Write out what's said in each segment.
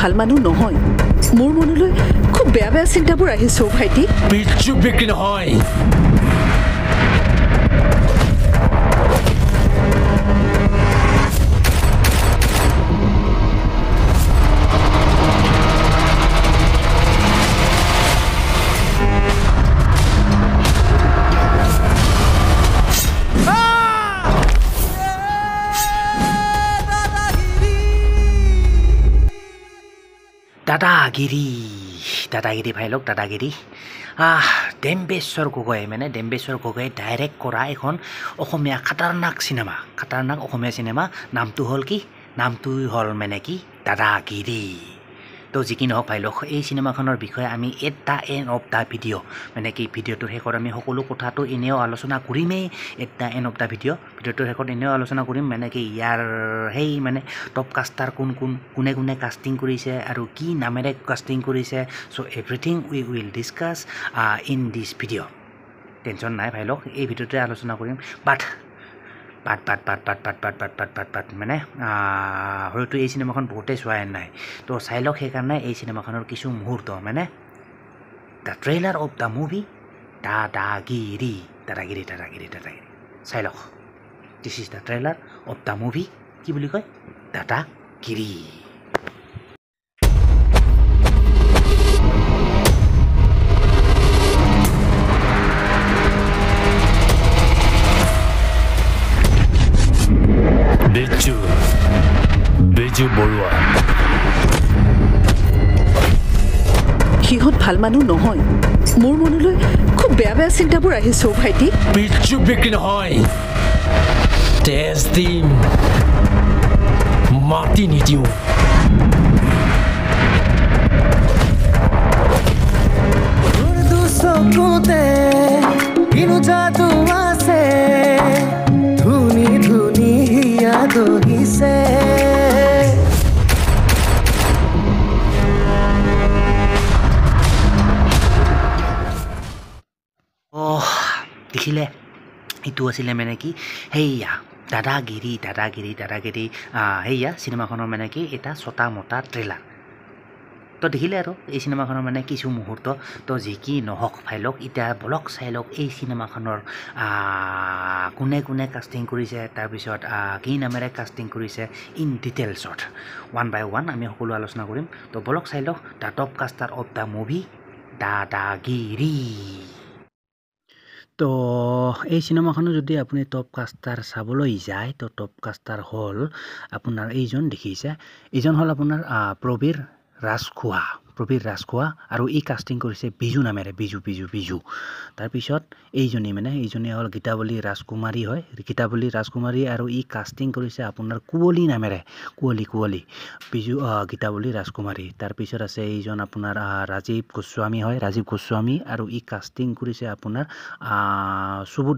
ভাল মানুহ নহয় মোৰ মনলৈ খুব বেয়া বেয়া চিন্তাবোৰ আহিছে ভাইটি পিচ্ছু বিক্ৰী নহয় দাদাগিৰি ভাই লোক দাদাগিৰি ডেম্বেশ্বৰ গগৈ মানে ডেম্বেশ্বৰ গগৈ ডাইৰেক্ট কৰা এখন অসমীয়া খাতাৰনাক অসমীয়া চিনেমা নামটো হ'ল কি নামটো হ'ল মানে কি দাদাগিৰি তো যি কি নহওক ভাই লোক এই চিনেমাখনৰ বিষয়ে আমি এটা এণ্ড অফ দ্য ভিডিঅ' মানে কি ভিডিঅ'টোৰ শেষত আমি সকলো কথাটো এনেও আলোচনা কৰিমেই এটা এণ্ড অফ দ্য ভিডিঅ'টোৰ শেষত এনেও আলোচনা কৰিম মানে কি ইয়াৰ সেই মানে টপ কাষ্টাৰ কোনে কোনে কাষ্টিং কৰিছে আৰু কি নামেৰে কাষ্টিং কৰিছে so' everything we will discuss in this video' tension নাই ভাই লোক এই ভিডিঅ'টোতে আলোচনা কৰিম বাট মানে হয়তো এই চিনেমাখন বহুতেই চোৱাই নাই তো চাই লওক সেইকাৰণে এই চিনেমাখনৰ কিছু মুহূৰ্ত মানে the trailer of the movie Dadagiri চাই লওক this is the trailer of the movie কি বুলি কয় দাদাগিৰি বিজু বৰুৱা সিহঁত ভাল মানুহ নহয় মোৰ মনলৈ খুব বেয়া বেয়া চিন্তাবোৰ আহিছে ভাইটি পিচ্ছু বিক্ৰী নহয় তেজ দিম মাটি নিদিওঁ চকুতে কিনো যাদু আছে ধুনি ধুনি হিয়া দহিছে দেখিলে এইটো আছিলে মানে কি সেইয়া দাদাগিৰি সেইয়া চিনেমাখনৰ মানে কি এটা ছটা মতা ট্ৰেইলাৰ তো দেখিলে আৰু এই চিনেমাখনৰ মানে কিছু মুহূৰ্ত তো যি কি নহওক ভাই লওক এতিয়া বলক চাই লওক এই চিনেমাখনৰ কোনে কোনে কাষ্টিং কৰিছে তাৰপিছত কি নামেৰে কাষ্টিং কৰিছে ইন ডিটেইলছত ওৱান বাই ওৱান আমি সকলো আলোচনা কৰিম তো বলক চাই লওক the top caster of the movie Dadagiri তো এই চিনেমাখনো যদি আপুনি টপ কাষ্টাৰ চাবলৈ যায় তো টপ কাষ্টাৰ হ'ল আপোনাৰ এইজন দেখিছে এইজন হ'ল আপোনাৰ প্ৰবীৰ ৰাজখোৱা আৰু ই কাষ্টিং কৰিছে বিজু নামেৰে বিজু তাৰপিছত এইজনী হ'ল গীতাৱলী ৰাজকুমাৰী হয় আৰু ই কাষ্টিং কৰিছে আপোনাৰ কুঁৱলী নামেৰে কুঁৱলী বিজু গীতাৱলী ৰাজকুমাৰী তাৰপিছত আছে এইজন আপোনাৰ ৰাজীৱ গোস্বামী আৰু ই কাষ্টিং কৰিছে আপোনাৰ সুবোধ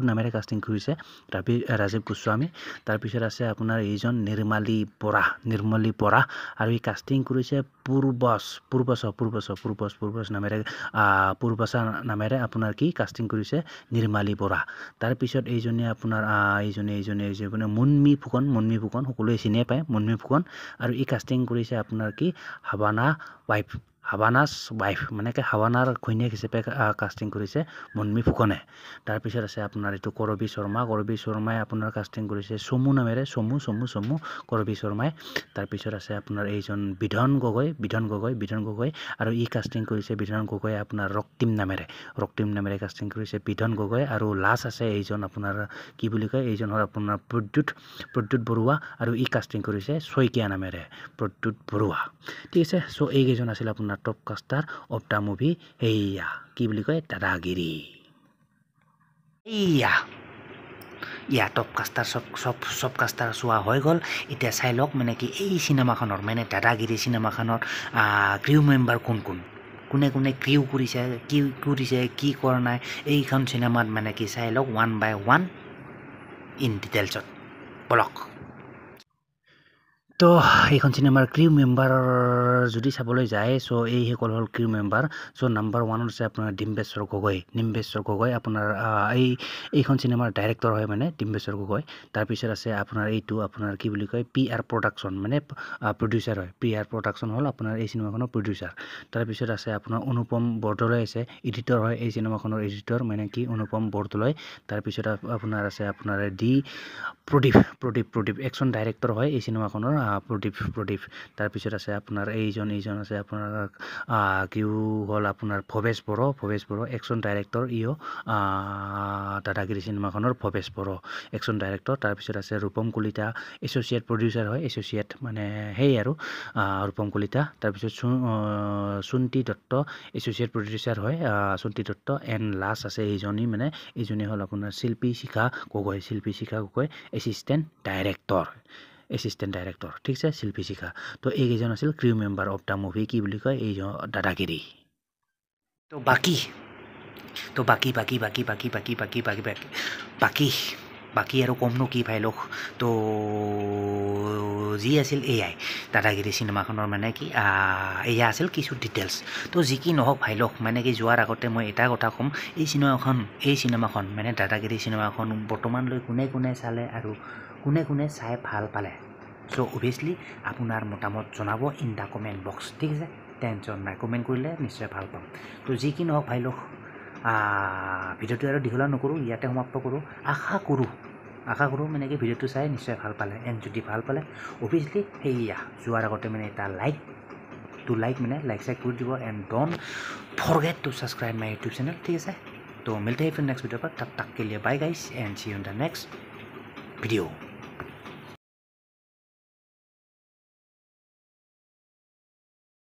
নামেৰে কাষ্টিং কৰিছে ৰাজীৱ গোস্বামী তাৰপিছত আছে আপোনাৰ এইজন নিৰ্মালী বৰা আৰু ই কাষ্টিং কৰিছে পূৰ্বছ নামেৰে আপোনাৰ কি কাষ্টিং কৰিছে নিৰ্মালী বৰা তাৰপিছত এইজনে আপোনাৰ এইজনে মুনমি ফুকন সকলোৱে চিনিয়ে পায় মুনমি ফুকন আৰু ই কাষ্টিং কৰিছে আপোনাৰ কি হাৱানাছ ৱাইফ মানে কি হাৱানাৰ ঘৈণীয়েক হিচাপে কাষ্টিং কৰিছে মুনমি ফুকনে তাৰপিছত আছে আপোনাৰ এইটো কৰবী শৰ্মাই আপোনাৰ কাষ্টিং কৰিছে চমু নামেৰে চমু কৰবী শৰ্মাই তাৰপিছত আছে আপোনাৰ এইজন বিধন গগৈ আৰু ই কাষ্টিং কৰিছে বিধন গগৈ আপোনাৰ ৰক্তিম নামেৰে কাষ্টিং কৰিছে বিধন গগৈ আৰু লাষ্ট আছে এইজন আপোনাৰ কি বুলি কয় এইজন হ'ল আপোনাৰ প্ৰদ্যুৎ বৰুৱা আৰু ই কাষ্টিং কৰিছে শইকীয়া নামেৰে প্ৰদ্যুৎ বৰুৱা ঠিক আছে চ' এইকেইজন আছিল আপোনাৰ top caster of the movie এইয়া কি বুলি কয় দাদাগিৰি ইয়া টপ কাষ্টাৰ চব কাষ্টাৰ চোৱা হৈ গ'ল এতিয়া চাই লওক মানে কি এই চিনেমাখনৰ মানে দাদাগিৰি চিনেমাখনৰ ক্ৰিউ মেম্বাৰ কোনে ক্ৰিউ কৰিছে কি কৰা নাই এইখন চিনেমাত মানে কি চাই লওক ওৱান বাই ওৱান ইন ডিটেইলছত বলক তো এইখন চিনেমাৰ ক্ৰিউ মেম্বাৰ যদি চাবলৈ যায় চ' এইসকল হ'ল ক্ৰিউ মেম্বাৰ চ' নাম্বাৰ 1 আছে আপোনাৰ ডিম্বেশ্বৰ গগৈ আপোনাৰ এইখন চিনেমাৰ ডাইৰেক্টৰ হয় মানে ডিম্বেশ্বৰ গগৈ তাৰপিছত আছে আপোনাৰ এইটো আপোনাৰ কি বুলি কয় PR প্ৰডাকশ্যন মানে প্ৰডিউচাৰ হয় PR প্ৰডাকশ্যন হ'ল আপোনাৰ এই চিনেমাখনৰ প্ৰডিউচাৰ তাৰপিছত আছে আপোনাৰ অনুপম বৰদলৈ আছে এডিটৰ হয় এই চিনেমাখনৰ এডিটৰ মানে কি অনুপম বৰদলৈ তাৰপিছত আপোনাৰ আছে আপোনাৰ প্ৰদীপ একশ্যন ডাইৰেক্টৰ হয় এই চিনেমাখনৰ প্ৰদীপ তাৰপিছত আছে আপোনাৰ এইজন আছে আপোনাৰ কিউ হ'ল আপোনাৰ ভৱেশ বড়ো একশ্যন ডাইৰেক্টৰ দাদাগিৰি চিনেমাখনৰ ভৱেশ বড়ো একশ্যন ডাইৰেক্টৰ তাৰপিছত আছে ৰূপম কলিতা এছ'চিয়েট প্ৰডিউচাৰ হয় এছ'চিয়েট মানে সেই আৰু ৰূপম কলিতা তাৰপিছত সুন্তি দত্ত এছ'চিয়েট প্ৰডিউচাৰ হয় সুন্তি দত্ত এণ্ড লাষ্ট আছে এইজনী হ'ল আপোনাৰ শিল্পী শিখা গগৈ এছিষ্টেণ্ট ডাইৰেক্টৰ ঠিক আছে শিল্পী শিখা তো এইকেইজন আছিল crew member of the movie কি বুলি কয় এই দাদাগিৰি তো বাকী আৰু কমনো কি ভাই লোক তো যি আছিল এয়াই দাদাগিৰি চিনেমাখনৰ মানে কি এয়া আছিল কিছু ডিটেইলছ তো যি কি নহওক ভাই লোক মানে কি যোৱাৰ আগতে মই এটা কথা ক'ম এই চিনেমাখন মানে দাদাগিৰি চিনেমাখন বৰ্তমানলৈ কোনে চালে আৰু কোনে চাই ভাল পালে চ' অভিয়াছলি আপোনাৰ মতামত জনাব ইন দ্য কমেণ্ট বক্স ঠিক আছে টেনশ্যন নাই কমেণ্ট কৰিলে নিশ্চয় ভাল পাম তো যি কি নহওক ভাই লোক ভিডিঅ'টো আৰু দীঘলীয়া নকৰোঁ ইয়াতে সমাপ্ত কৰোঁ আশা কৰোঁ মানে কি ভিডিঅ'টো চাই নিশ্চয় ভাল পালে এণ্ড যদি ভাল পালে অভিয়াছলি সেয়া যোৱাৰ আগতে মানে এটা লাইক কৰি দিব and don't forget two subscribe my YouTube channel ঠিক আছে তো মিলতে हैं फिर नेक्स्ट वीडियो पर तब तक के लिए bye guys and see you in the next video